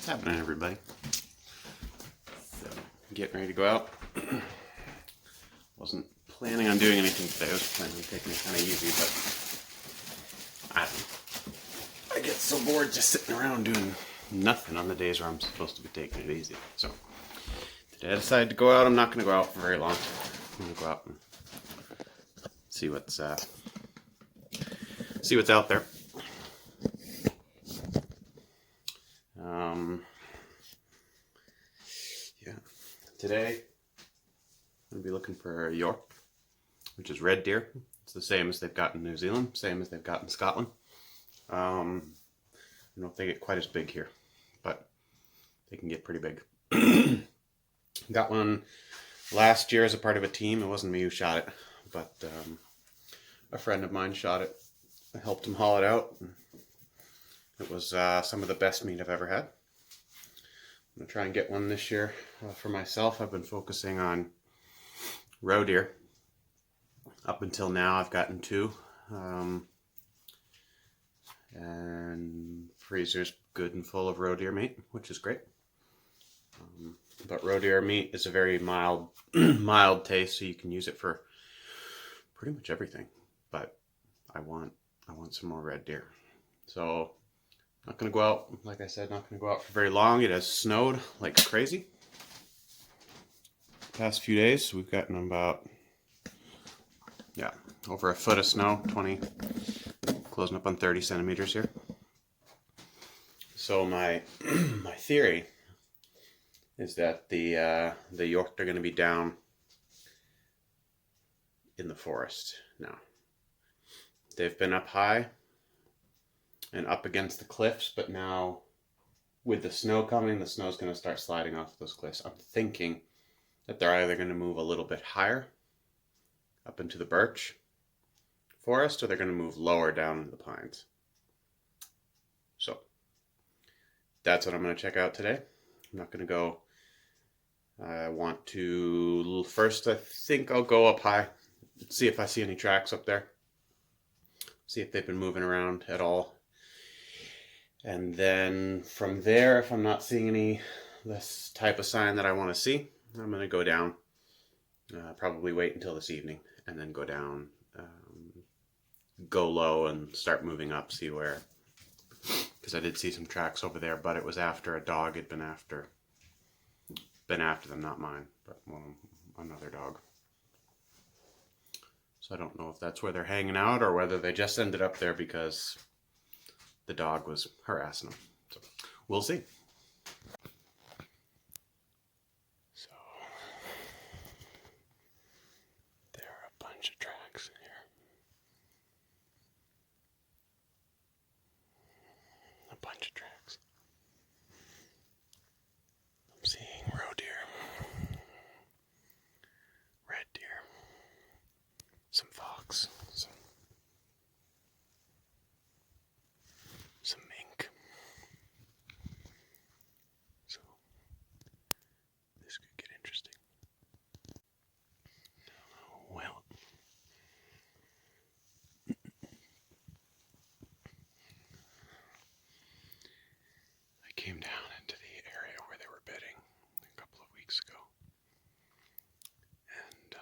happening, everybody? So, getting ready to go out. Wasn't planning on doing anything today. I was planning on taking it kind of easy, but I don't know. I get so bored just sitting around doing nothing on the days where I'm supposed to be taking it easy. So today I decided to go out. I'm not going to go out for very long. I'm going to go out and see what's out there. Yeah. Today I'm going to be looking for York, which is red deer. It's the same as they've got in New Zealand, same as they've got in Scotland. I don't know if they get quite as big here, but they can get pretty big. Got one last year as a part of a team. It wasn't me who shot it, but a friend of mine shot it. I helped him haul it out. It was some of the best meat I've ever had. I'm going to try and get one this year for myself. I've been focusing on roe deer. Up until now, I've gotten 2. And freezer's good and full of roe deer meat, which is great. But roe deer meat is a very mild, mild taste, so you can use it for pretty much everything. But I want some more red deer. So not going to go out, like I said, not going to go out for very long. It has snowed like crazy. Past few days, we've gotten about, over a foot of snow, 20, closing up on 30 centimeters here. So my theory is that the York are going to be down in the forest now. They've been up high and up against the cliffs, but now with the snow coming, the snow's going to start sliding off those cliffs. I'm thinking that they're either going to move a little bit higher up into the birch forest, or they're going to move lower down into the pines. So that's what I'm going to check out today. I'm not going to go. I want to first, I think I'll go up high, see if I see any tracks up there, see if they've been moving around at all. And then from there, if I'm not seeing any this type of sign that I want to see, I'm going to go down, probably wait until this evening, and then go down, go low and start moving up, see where, because I did see some tracks over there, but it was after a dog had been after them, not mine, but another dog. So I don't know if that's where they're hanging out or whether they just ended up there because the dog was harassing them. So we'll see. So there are a bunch of tracks in here. A bunch of tracks. I'm seeing roe deer, red deer, some fox, some mink. So this could get interesting. Well, I came down into the area where they were bedding a couple of weeks ago, and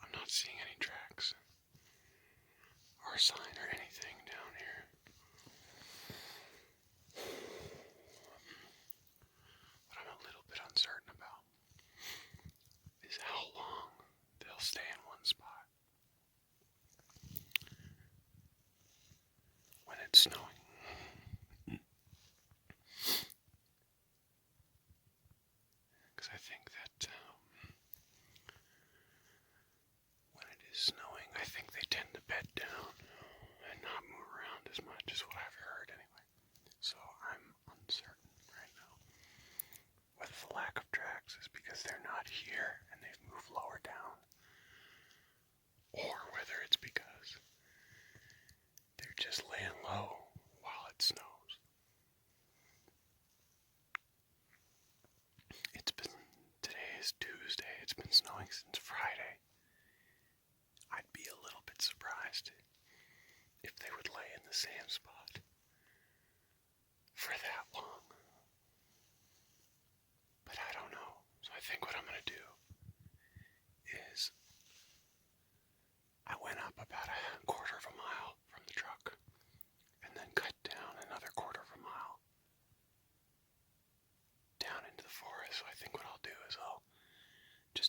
I'm not seeing any tracks or sign or anything down here. What I'm a little bit uncertain about is how long they'll stay in one spot when it's snowing. Because I think that when it is snowing, I think they tend to bed down and not move around as much, is what I've heard anyway. So I'm uncertain right now whether the lack of tracks is because they're not here and they've moved lower down, or whether it's because they're just laying low while it snows. Today is Tuesday, it's been snowing since Friday. I'd be a little bit surprised if they would lay in the same spot for that long.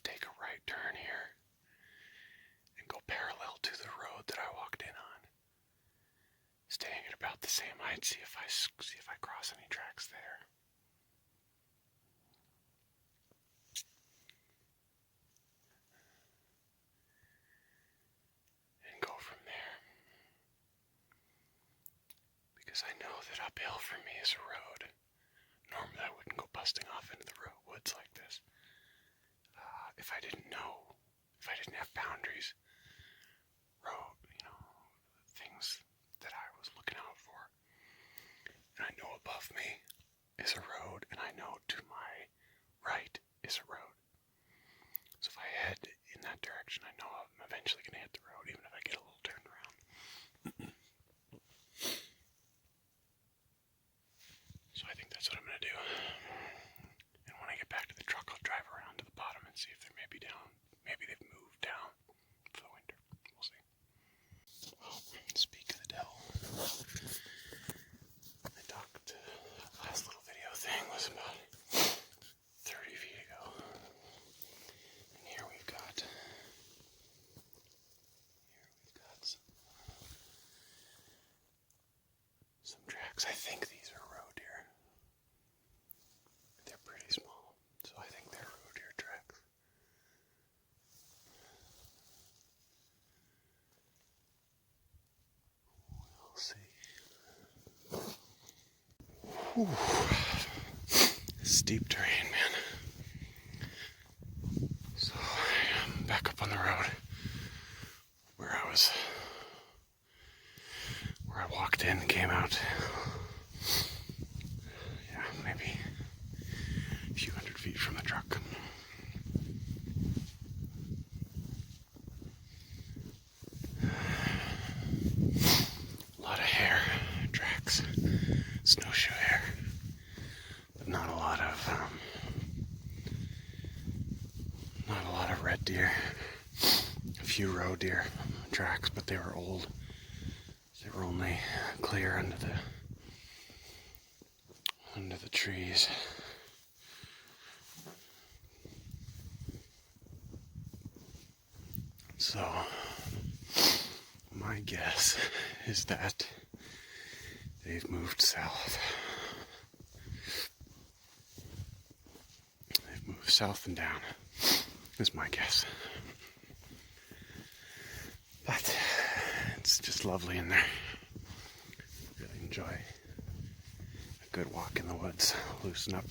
take a right turn here and go parallel to the road that I walked in on, staying at about the same height. See if I cross any tracks there. And go from there. Because I know that uphill for me is a road. Normally I wouldn't go busting off into the woods like this. If I didn't have boundaries, things that I was looking out for. And I know above me is a road, and I know to my right is a road. So if I head in that direction, I know I'm eventually going to hit the road, even if I get a little turned around. So I think that's what I'm going to do. And when I get back to the truck, I'll drive around to the bottom and see if they're maybe down. Maybe they've moved down for the winter. We'll see. Well, speak of the devil. I talked, the last little video thing was about 30 feet ago. And here we've got some tracks. I think these are roe deer. They're pretty small, so I think they're roe deer tracks. We'll see. Whew. Steep terrain, man. So I'm back up on the road where I walked in and came out. Yeah, maybe a few hundred feet from the truck. A lot of hair tracks, snowshoe hair, but not a lot of red deer. A few roe deer tracks, but they were old. They were only clear under the trees. So my guess is that they've moved south. They've moved south and down, is my guess. But it's just lovely in there. Really enjoy a good walk in the woods, loosen up.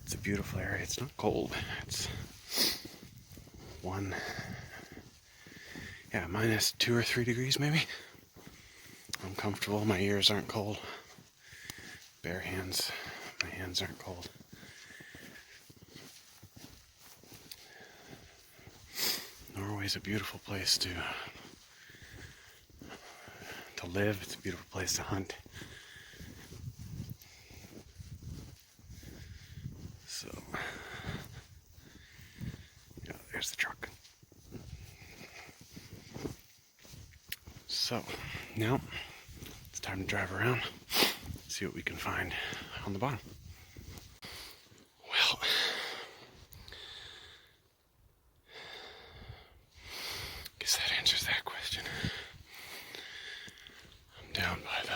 It's a beautiful area. It's not cold. It's minus 2 or 3 degrees maybe. I'm comfortable. My ears aren't cold. Bare hands. My hands aren't cold. Norway's a beautiful place to live. It's a beautiful place to hunt. So, yeah, there's the truck. So, now it's time to drive around, see what we can find on the bottom. Well, guess that answers that question. I'm down by the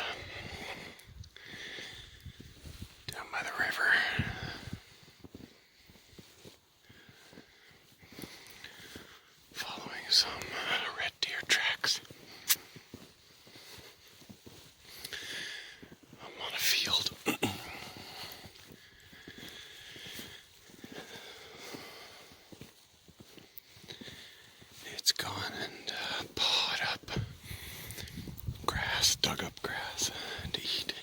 river. Following some red deer tracks. I'm on a field. It's gone and pawed up grass, dug up grass to eat.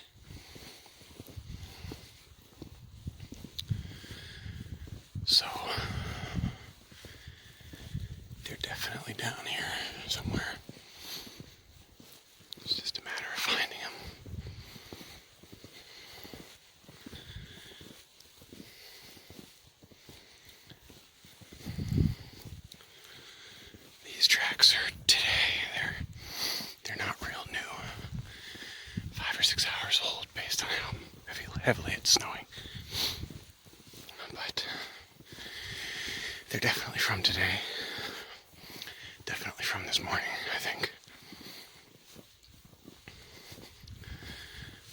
So, they're definitely down here somewhere. It's just a matter of finding them. These tracks are today. They're not real new. 5 or 6 hours old based on how heavily it's snowing. But they're definitely from today. Definitely from this morning, I think.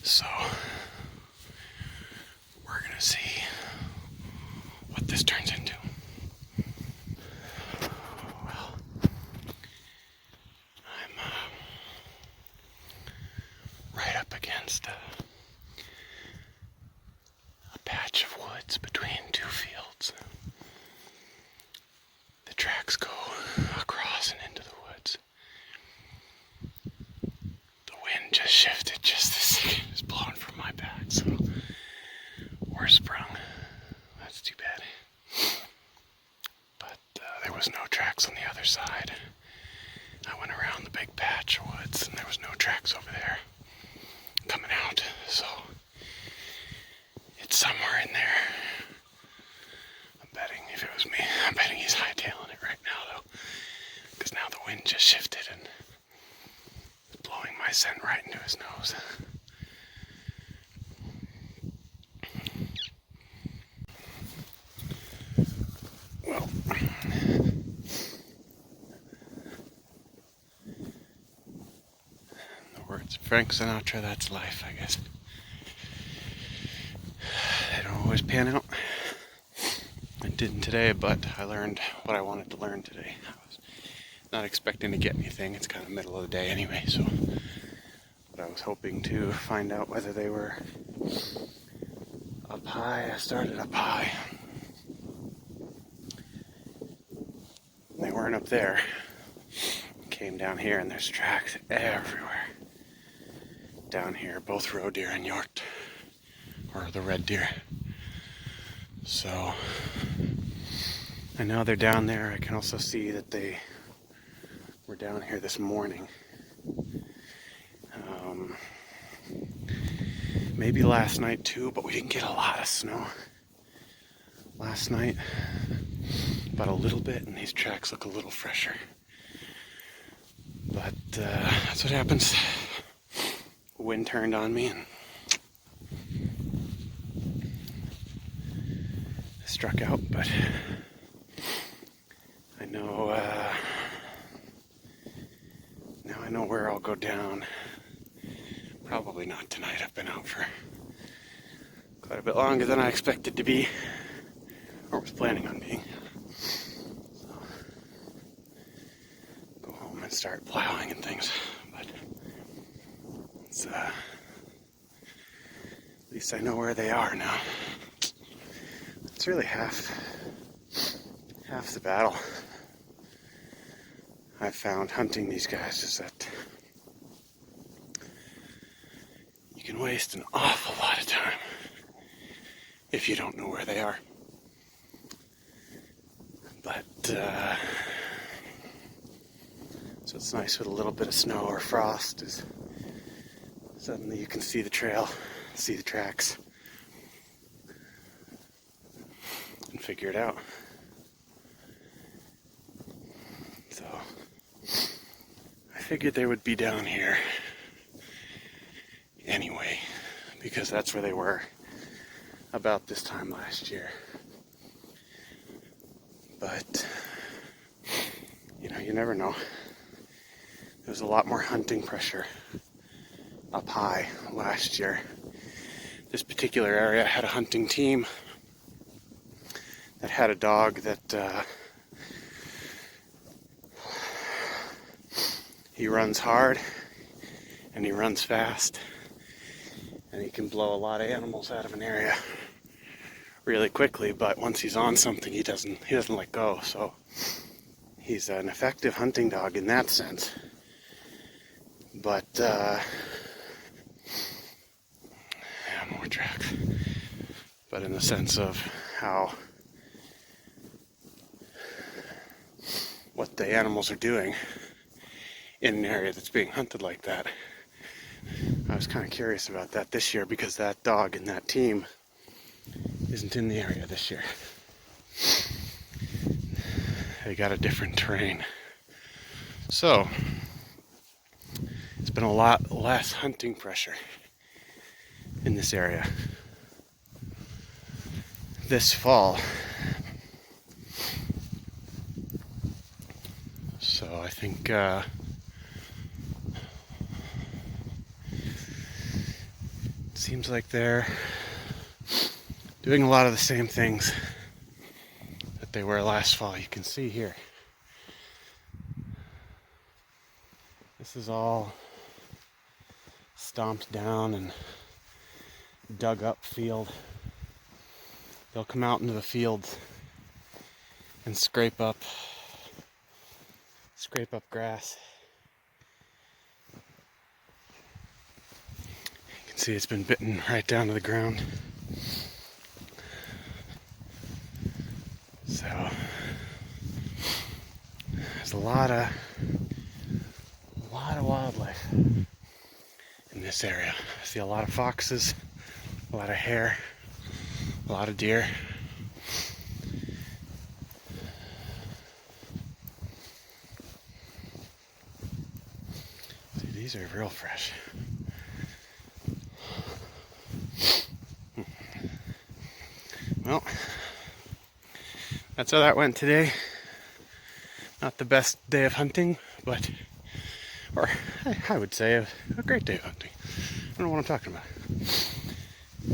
So, we're gonna see what this turns into. Well, I'm right up against a patch of woods between two fields. The tracks go across and into the woods. The wind just shifted just this second. It's blowing from my back, so we're sprung. That's too bad. But there was no tracks on the other side. I went around the big patch of woods and there was no tracks over there coming out, so it's somewhere in there. I'm betting, if it was me, I'm betting he's hightailing it right now though, because now the wind just shifted and it's blowing my scent right into his nose. Well, the words of Frank Sinatra, that's life, I guess. They don't always pan out. I didn't today, but I learned what I wanted to learn today. I was not expecting to get anything. It's kind of middle of the day anyway, so. But I was hoping to find out whether they were up high. I started up high. They weren't up there. Came down here and there's tracks everywhere. Down here, both roe deer and York, or the red deer. So I know they're down there. I can also see that they were down here this morning. Maybe last night too, but we didn't get a lot of snow last night. But a little bit, and these tracks look a little fresher. But that's what happens. The wind turned on me and struck out, but I know now I know where I'll go down. Probably not tonight. I've been out for quite a bit longer than I expected to be, or was planning on being. So, go home and start plowing and things. But it's at least I know where they are now. It's really half the battle I've found hunting these guys is that you can waste an awful lot of time if you don't know where they are. But so it's nice with a little bit of snow or frost is suddenly you can see the trail, see the tracks, and figure it out. So I figured they would be down here anyway, because that's where they were about this time last year. But you never know. There was a lot more hunting pressure up high last year. This particular area had a hunting team that had a dog that he runs hard and he runs fast and he can blow a lot of animals out of an area really quickly, but once he's on something he doesn't let go. So he's an effective hunting dog in that sense. But more tracks. But in the sense of how what the animals are doing in an area that's being hunted like that. I was kind of curious about that this year because that dog and that team isn't in the area this year. They got a different terrain. So, it's been a lot less hunting pressure in this area this fall. So I think it seems like they're doing a lot of the same things that they were last fall. You can see here. This is all stomped down and dug up field. They'll come out into the fields and scrape up grass. You can see it's been bitten right down to the ground. So there's a lot of wildlife in this area. I see a lot of foxes, a lot of hare, a lot of deer. See, these are real fresh. Well, that's how that went today. Not the best day of hunting, but, or I would say a great day of hunting. I don't know what I'm talking about.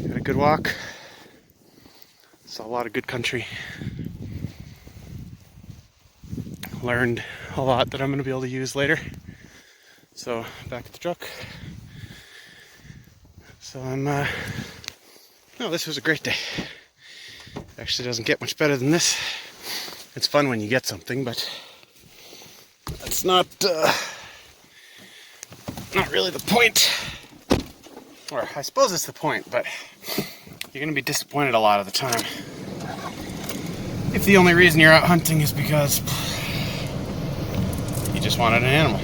Had a good walk. Saw a lot of good country. Learned a lot that I'm going to be able to use later. So, back at the truck. So no, this was a great day. Actually doesn't get much better than this. It's fun when you get something, but that's not really the point. Or I suppose it's the point, but you're going to be disappointed a lot of the time if the only reason you're out hunting is because you just wanted an animal.